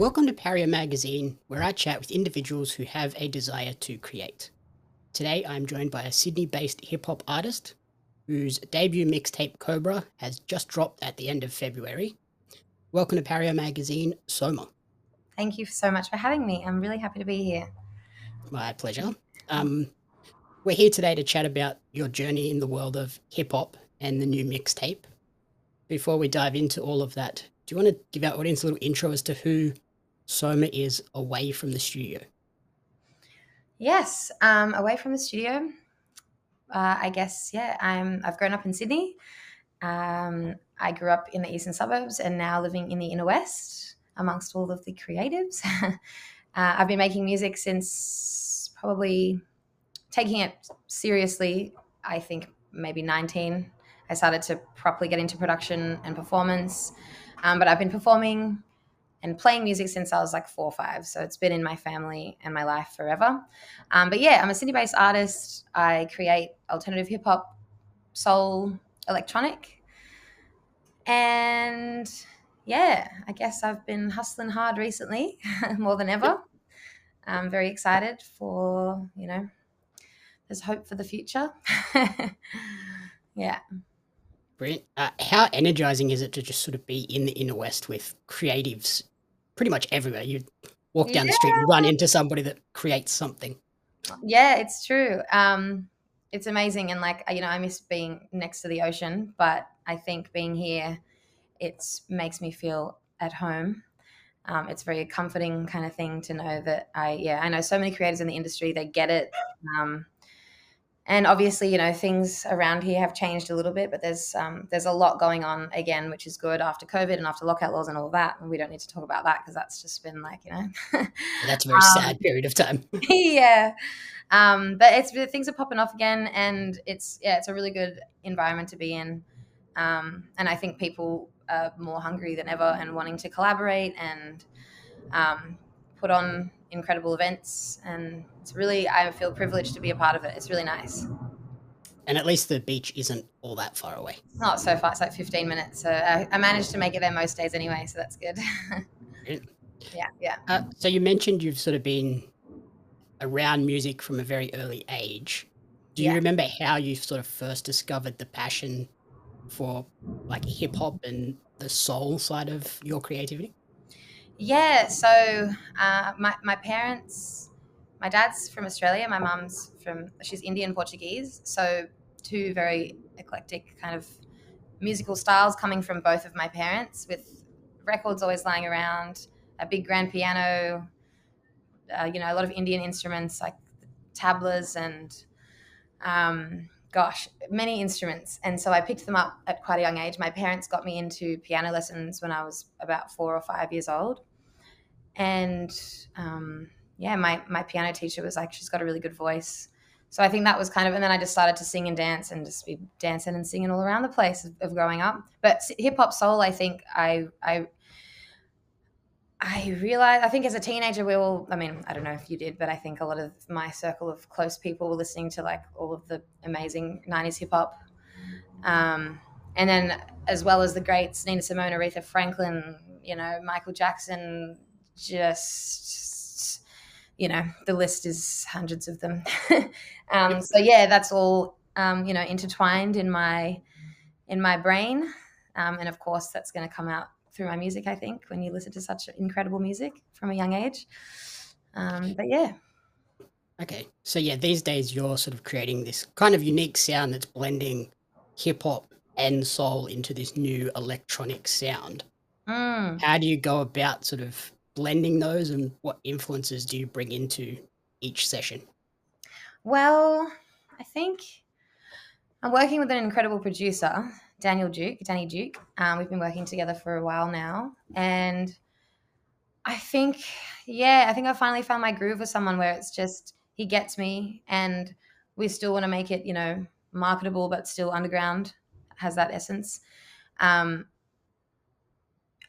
Welcome to Pario magazine, where I chat with individuals who have a desire to create. Today, I'm joined by a Sydney-based hip-hop artist whose debut mixtape COBRA has just dropped at the end of February. Welcome to Pario magazine, SOMA. Thank you so much for having me. I'm really happy to be here. My pleasure. We're here today to chat about your journey in the world of hip-hop and the new mixtape. Before we dive into all of that, do you want to give our audience a little intro as to who SOMA is away from the studio? Yes, away from the studio. I guess, yeah, I've grown up in Sydney. I grew up in the eastern suburbs and now living in the inner west amongst all of the creatives. I've been making music since probably taking it seriously, I think maybe 19. I started to properly get into production and performance. But I've been performing and playing music since I was like 4 or 5. So it's been in my family and my life forever. But yeah, I'm a Sydney-based artist. I create alternative hip hop, soul, electronic. And yeah, I guess I've been hustling hard recently more than ever. I'm very excited for, there's hope for the future. Yeah. Brilliant. How energizing is it to just sort of be in the inner west with creatives pretty much everywhere? You walk down the street and run into somebody that creates something. Yeah, it's true. It's amazing. And I miss being next to the ocean, but I think being here, it makes me feel at home. It's a very comforting kind of thing to know that I know so many creators in the industry, they get it. And obviously, things around here have changed a little bit, but there's a lot going on again, which is good after COVID and after lockout laws and all of that. And we don't need to talk about that because that's just been That's a very sad period of time. yeah. But things are popping off again, and it's a really good environment to be in. And I think people are more hungry than ever and wanting to collaborate and put on incredible events. And I feel privileged to be a part of it. It's really nice. And at least the beach isn't all that far away. Not so far. It's like 15 minutes. So I managed to make it there most days anyway. So that's good. Yeah. So you mentioned you've sort of been around music from a very early age. Do you remember how you sort of first discovered the passion for like hip hop and the soul side of your creativity? Yeah. So my parents, my dad's from Australia. My mum's she's Indian Portuguese. So two very eclectic kind of musical styles coming from both of my parents, with records always lying around, a big grand piano, a lot of Indian instruments like tablas and many instruments. And so I picked them up at quite a young age. My parents got me into piano lessons when I was about 4 or 5 years old. And my piano teacher was like, she's got a really good voice. So I think that was and then I just started to sing and dance and just be dancing and singing all around the place of growing up. But hip hop soul, I think I realized, I think as a teenager, I don't know if you did, but I think a lot of my circle of close people were listening to like all of the amazing 90s hip hop. And then as well as the greats, Nina Simone, Aretha Franklin, Michael Jackson, just, the list is hundreds of them. So yeah, that's all, intertwined in my brain. And of course that's going to come out through my music, I think, when you listen to such incredible music from a young age. But yeah. Okay. So yeah, these days you're sort of creating this kind of unique sound that's blending hip hop and soul into this new electronic sound. How do you go about sort of blending those, and what influences do you bring into each session? Well, I think I'm working with an incredible producer, Danny Duke. We've been working together for a while now. And I think I finally found my groove with someone where it's just, he gets me and we still want to make it, marketable, but still underground, has that essence.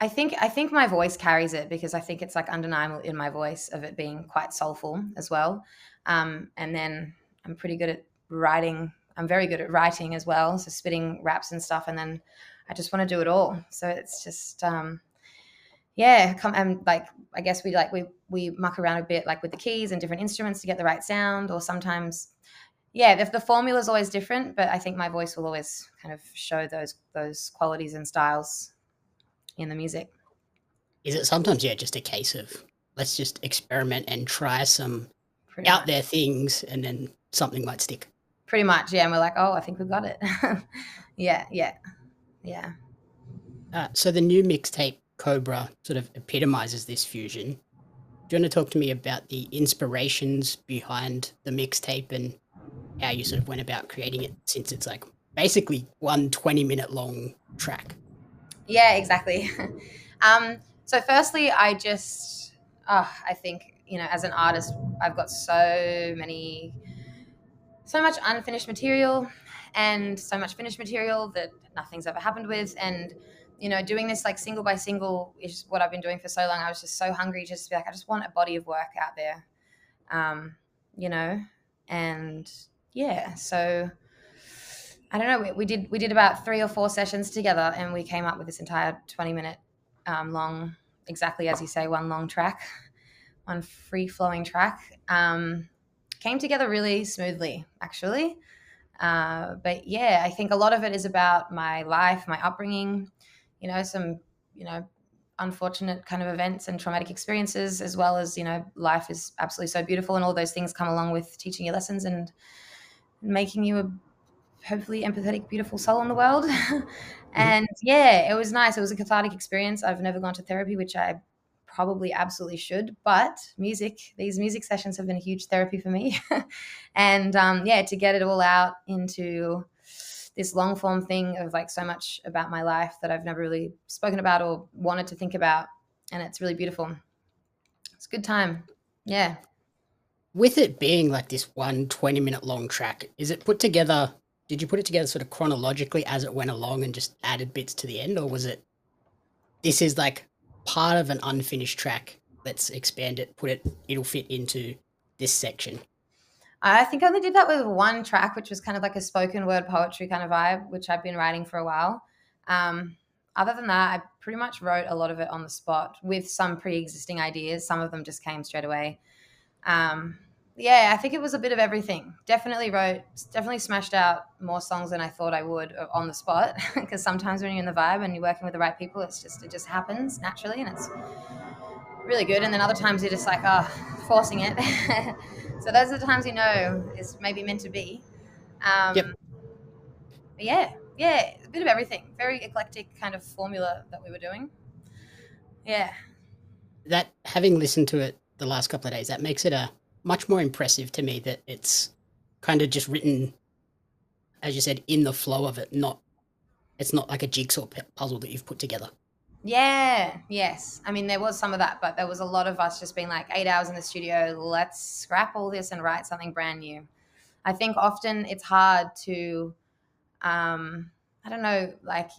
I think my voice carries it, because I think it's like undeniable in my voice of it being quite soulful as well. And then I'm pretty good at writing. I'm very good at writing as well, so spitting raps and stuff. And then I just want to do it all. So it's just yeah, and like I guess we muck around a bit like with the keys and different instruments to get the right sound, or sometimes yeah, the formula is always different, but I think my voice will always kind of show those qualities and styles in the music. Is it sometimes, yeah, just a case of let's just experiment and try some Pretty out much. there things and then something might stick? Pretty much, yeah. And we're like, oh, I think we got it. Yeah, yeah, yeah. So the new mixtape Cobra sort of epitomizes this fusion. Do you want to talk to me about the inspirations behind the mixtape and how you sort of went about creating it, since it's like basically one 20-minute long track? Yeah, exactly. So firstly, I think, as an artist, I've got so much unfinished material and so much finished material that nothing's ever happened with. And, doing this like single by single is what I've been doing for so long. I was just so hungry just to be like, I just want a body of work out there, um, you know, and yeah, so I don't know. We did about 3 or 4 sessions together, and we came up with this entire 20-minute long, exactly as you say, one long track, one free flowing track. Came together really smoothly, actually. But yeah, I think a lot of it is about my life, my upbringing, some unfortunate kind of events and traumatic experiences, as well as life is absolutely so beautiful, and all those things come along with teaching you lessons and making you a hopefully empathetic, beautiful soul in the world. Mhm. And yeah, it was nice. It was a cathartic experience. I've never gone to therapy, which I probably absolutely should, but these music sessions have been a huge therapy for me. And yeah, to get it all out into this long form thing of like so much about my life that I've never really spoken about or wanted to think about. And it's really beautiful. It's a good time. Yeah. With it being like this one 20-minute long track, is it put together? Did you put it together sort of chronologically as it went along and just added bits to the end, or was it this is like part of an unfinished track? Let's expand it, it'll fit into this section. I think I only did that with one track, which was kind of like a spoken word poetry kind of vibe, which I've been writing for a while. Um, Other than that, I pretty much wrote a lot of it on the spot with some pre-existing ideas. Some of them just came straight away. Um, yeah, I think it was a bit of everything. Definitely smashed out more songs than I thought I would on the spot. Because sometimes when you're in the vibe and you're working with the right people, it just happens naturally, and it's really good. And then other times you're just like, oh, forcing it. So those are the times it's maybe meant to be. Yep. Yeah, yeah, a bit of everything. Very eclectic kind of formula that we were doing. Yeah. That, having listened to it the last couple of days, that makes it a much more impressive to me that it's kind of just written, as you said, in the flow of it. Not It's not like a jigsaw puzzle that you've put together. Yeah, yes. I mean, there was some of that, but there was a lot of us just being like 8 hours in the studio, let's scrap all this and write something brand new. I think often it's hard to, I don't know, like,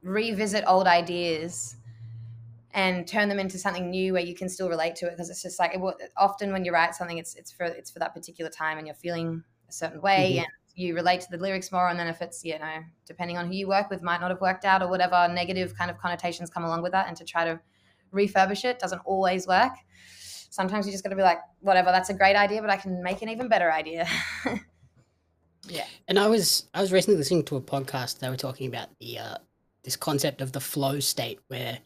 revisit old ideas and turn them into something new where you can still relate to it, because it's just like often when you write something, it's for that particular time and you're feeling a certain way, Mhm. and you relate to the lyrics more. And then if it's depending on who you work with, might not have worked out, or whatever negative kind of connotations come along with that, and to try to refurbish it doesn't always work. Sometimes you just got to be like, whatever, that's a great idea, but I can make an even better idea. Yeah. And I was recently listening to a podcast. They were talking about the this concept of the flow state, where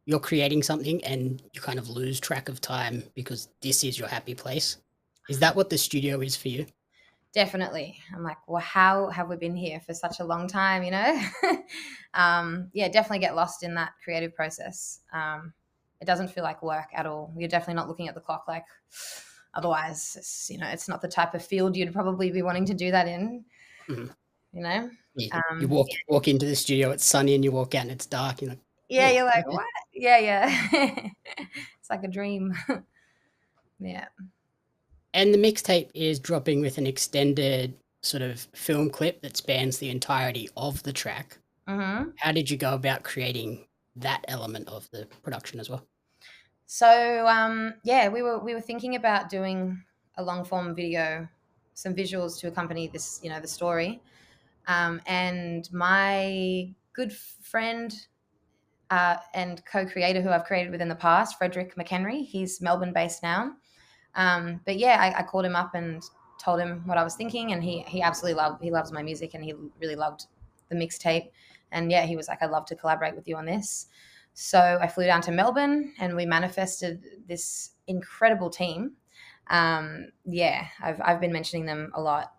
you're creating something and you kind of lose track of time because this is your happy place. Is that what the studio is for you? Definitely. I'm like, well, how have we been here for such a long time, Yeah, definitely get lost in that creative process. It doesn't feel like work at all. You're definitely not looking at the clock like, otherwise, it's not the type of field you'd probably be wanting to do that in, Mhm. you know? You walk into the studio, it's sunny, and you walk out and it's dark. You're like, Yeah, oh, you're like, okay. what? Yeah, yeah. It's like a dream. Yeah. And the mixtape is dropping with an extended sort of film clip that spans the entirety of the track. Hmm. How did you go about creating that element of the production as well? So yeah, we were thinking about doing a long form video, some visuals to accompany this, the story. And my good friend and co-creator who I've created with in the past, Frederick McHenry. He's Melbourne-based now. But yeah, I called him up and told him what I was thinking, and he absolutely loves my music, and he really loved the mixtape. And yeah, he was like, I'd love to collaborate with you on this. So I flew down to Melbourne, and we manifested this incredible team. Yeah, I've been mentioning them a lot.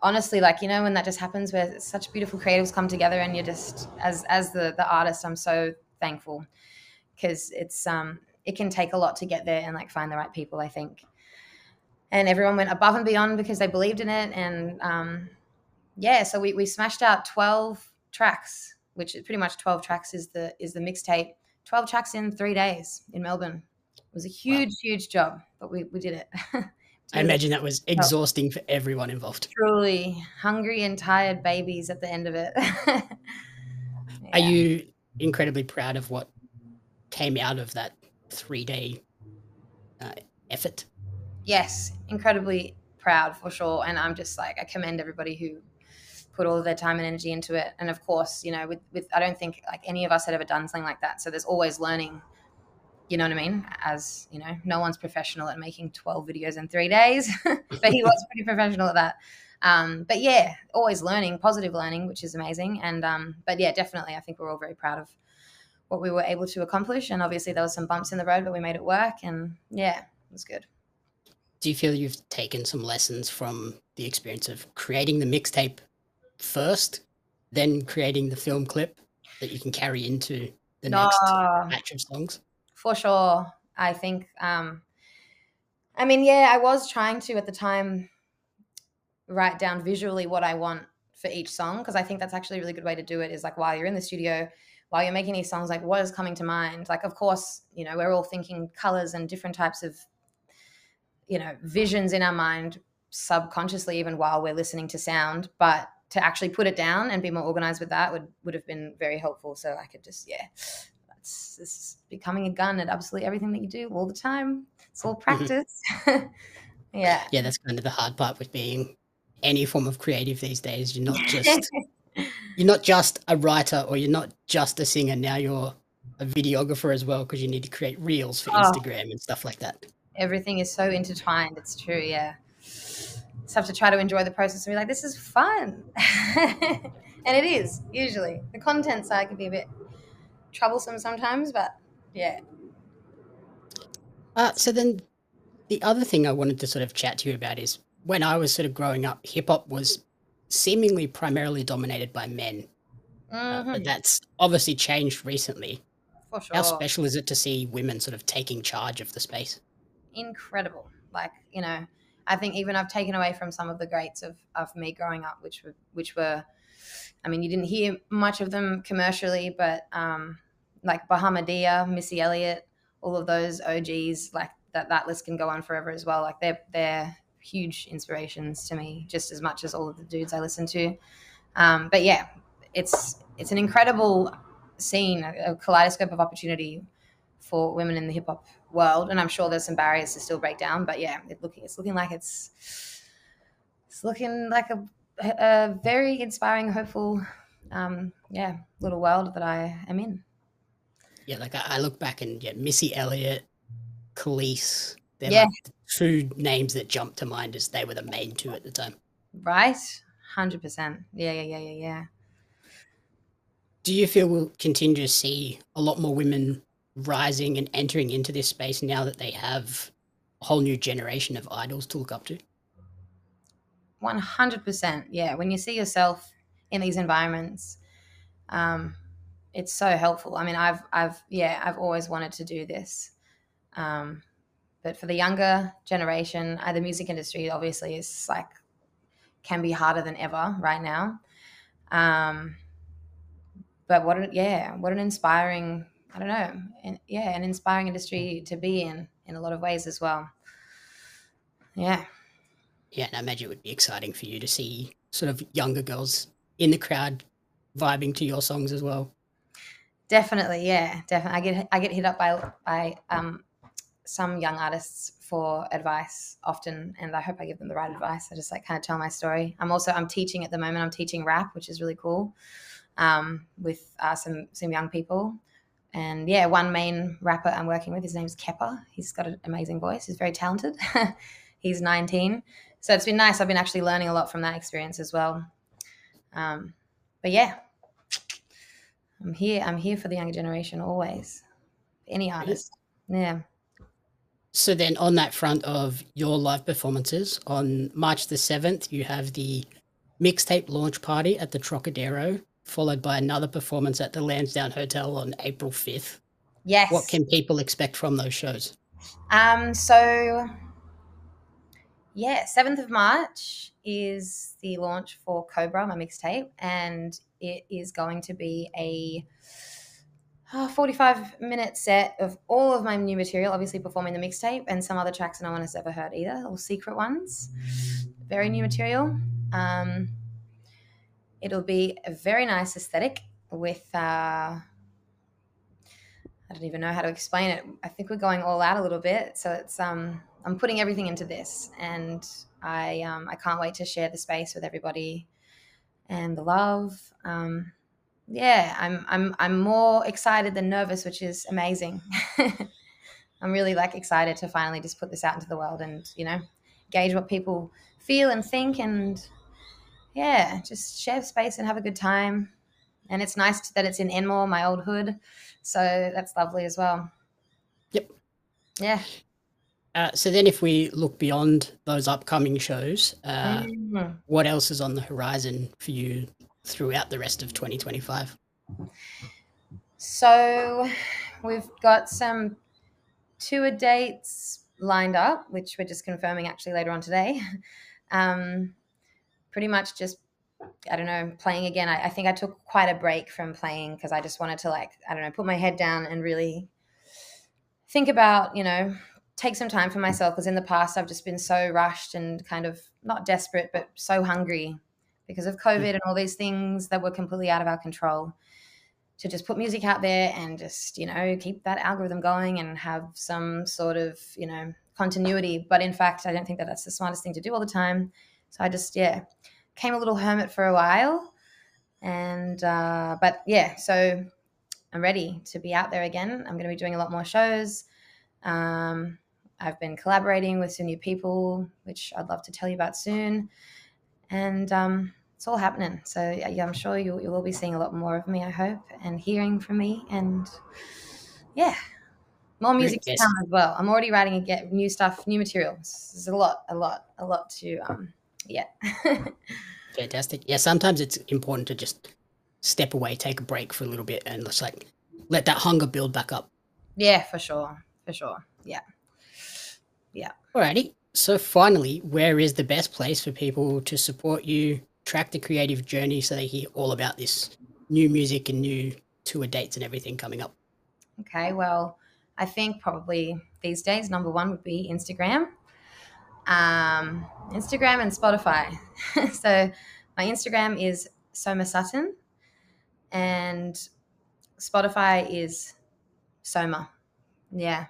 Honestly, like, you know, when that just happens where such beautiful creatives come together, and you're just, as the artist, I'm so thankful, because it can take a lot to get there and like find the right people, I think. And everyone went above and beyond because they believed in it. And yeah, so we smashed out 12 tracks, which is pretty much 12 tracks is the mixtape. 12 tracks in 3 days in Melbourne. It was a huge, Wow. huge job, but we did it. I imagine that was exhausting for everyone involved. Truly hungry and tired babies at the end of it. Are Yeah. you incredibly proud of what came out of that 3-day effort? Yes, incredibly proud for sure. And I'm just like, I commend everybody who put all of their time and energy into it. And of course, you know, with I don't think like any of us had ever done something like that. So there's always learning, you know what I mean? As you know, no one's professional at making 12 videos in 3 days, but he was pretty professional at that. But yeah, always learning, positive learning, which is amazing. And but yeah, definitely, I think we're all very proud of what we were able to accomplish. And obviously there was some bumps in the road, but we made it work. And yeah, it was good. Do you feel you've taken some lessons from the experience of creating the mixtape first, then creating the film clip that you can carry into the next No, batch of songs? for sure. I think, I mean, yeah, I was trying to at the time write down visually what I want for each song, because I think that's actually a really good way to do it, is like while you're in the studio, while you're making these songs, like what is coming to mind? Like, of course, you know, we're all thinking colors and different types of, you know, visions in our mind subconsciously, even while we're listening to sound. But to actually put it down and be more organized with that would have been very helpful. So I could just, yeah, this is becoming a gun at absolutely everything that you do all the time. It's all practice. Yeah. Yeah, that's kind of the hard part with being any form of creative these days. You're not just a writer, or you're not just a singer. Now you're a videographer as well, because you need to create reels for Oh, Instagram and stuff like that. everything is so intertwined. It's true. Yeah. Just have to try to enjoy the process and be like, this is fun. And it is, usually. The content side can be a bit troublesome sometimes, but yeah. So then the other thing I wanted to sort of chat to you about is, when I was sort of growing up, hip hop was seemingly primarily dominated by men. But Hmm. that's obviously changed recently. For How sure. special is it to see women sort of taking charge of the space? Incredible. Like, you know, I think even I've taken away from some of the greats of me growing up, which were, I mean, you didn't hear much of them commercially, but like Bahamadia, Missy Elliott, all of those OGs, like that list can go on forever as well. Like they're huge inspirations to me, just as much as all of the dudes I listen to. But yeah, it's an incredible scene, a kaleidoscope of opportunity for women in the hip hop world, and I'm sure there's some barriers to still break down. But yeah, it's looking like it's looking like a very inspiring, hopeful, yeah, little world that I am in. Yeah, like I look back and, yeah, Missy Elliott, Khalees, they're Yeah, like the two names that jump to mind, as they were the main two at the time. right, 100%. Yeah, yeah, yeah, yeah, yeah. Do you feel we'll continue to see a lot more women rising and entering into this space now that they have a whole new generation of idols to look up to? 100%. Yeah, when you see yourself in these environments, um, it's so helpful. I mean, I've always wanted to do this. Um, but for the younger generation, the music industry obviously is like, can be harder than ever right now. Um, but what an inspiring, I don't know, an inspiring industry to be in a lot of ways as well. Yeah. Yeah, and I imagine it would be exciting for you to see sort of younger girls in the crowd vibing to your songs as well. Definitely, yeah, definitely. I get hit up by some young artists for advice often, and I hope I give them the right advice. I just like kind of tell my story. I'm teaching at the moment. I'm teaching rap, which is really cool. with some young people. And yeah, one main rapper I'm working with, his name's Kepper. He's got an amazing voice. He's very talented. He's 19. So it's been nice. I've been actually learning a lot from that experience as well. But yeah, I'm here. I'm here for the younger generation always. Any artist. Yeah. So then on that front of your live performances, on March the 7th, you have the mixtape launch party at the Trocadero, followed by another performance at the Lansdowne Hotel on April 5th. Yes. What can people expect from those shows? So yeah, 7th of March is the launch for COBRA, my mixtape, and it is going to be a 45-minute set of all of my new material, obviously performing the mixtape and some other tracks that no one has ever heard either, all secret ones. Very new material. It'll be a very nice aesthetic with I don't even know how to explain it. I think we're going all out a little bit. So it's I'm putting everything into this, and I can't wait to share the space with everybody and the love. Yeah, I'm more excited than nervous, which is amazing. I'm really excited to finally just put this out into the world and gauge what people feel and think, and yeah, just share space and have a good time. And it's nice that it's in Enmore, my old hood, so that's lovely as well. Yep. Yeah. So then if we look beyond those upcoming shows, what else is on the horizon for you throughout the rest of 2025? So we've got some tour dates lined up, which we're just confirming actually later on today. Pretty much just, I don't know, playing again. I think I took quite a break from playing because I just wanted to put my head down and really think about, take some time for myself, because in the past I've just been so rushed and kind of not desperate, but so hungry because of COVID and all these things that were completely out of our control, to just put music out there and just, keep that algorithm going and have some sort of, continuity. But in fact, I don't think that that's the smartest thing to do all the time. So I just, came a little hermit for a while. And, but yeah, so I'm ready to be out there again. I'm going to be doing a lot more shows. I've been collaborating with some new people, which I'd love to tell you about soon. And it's all happening. So yeah, I'm sure you will be seeing a lot more of me, I hope, and hearing from me. And yeah, more music to come as well. I'm already writing and get new stuff, new materials. There's a lot to, yeah. Fantastic. Yeah, sometimes it's important to just step away, take a break for a little bit, and just let that hunger build back up. Yeah, for sure. Yeah. Alrighty. So finally, where is the best place for people to support you, track the creative journey, so they hear all about this new music and new tour dates and everything coming up? Okay, well, I think probably these days number one would be Instagram. Instagram and Spotify. So my Instagram is SOMA Sutton, and Spotify is SOMA. Yeah.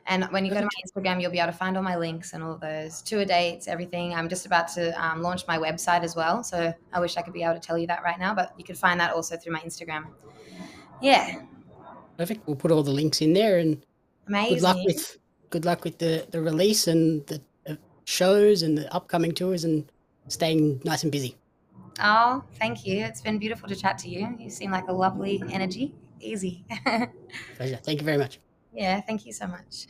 And when you go to my Instagram, you'll be able to find all my links and all those tour dates, everything. I'm just about to launch my website as well. So I wish I could be able to tell you that right now, but you can find that also through my Instagram. Yeah. Perfect. We'll put all the links in there, and amazing. Good luck with the release and the shows and the upcoming tours, and staying nice and busy. Oh, thank you. It's been beautiful to chat to you. You seem like a lovely energy. Easy. Pleasure. Thank you very much. Yeah, thank you so much.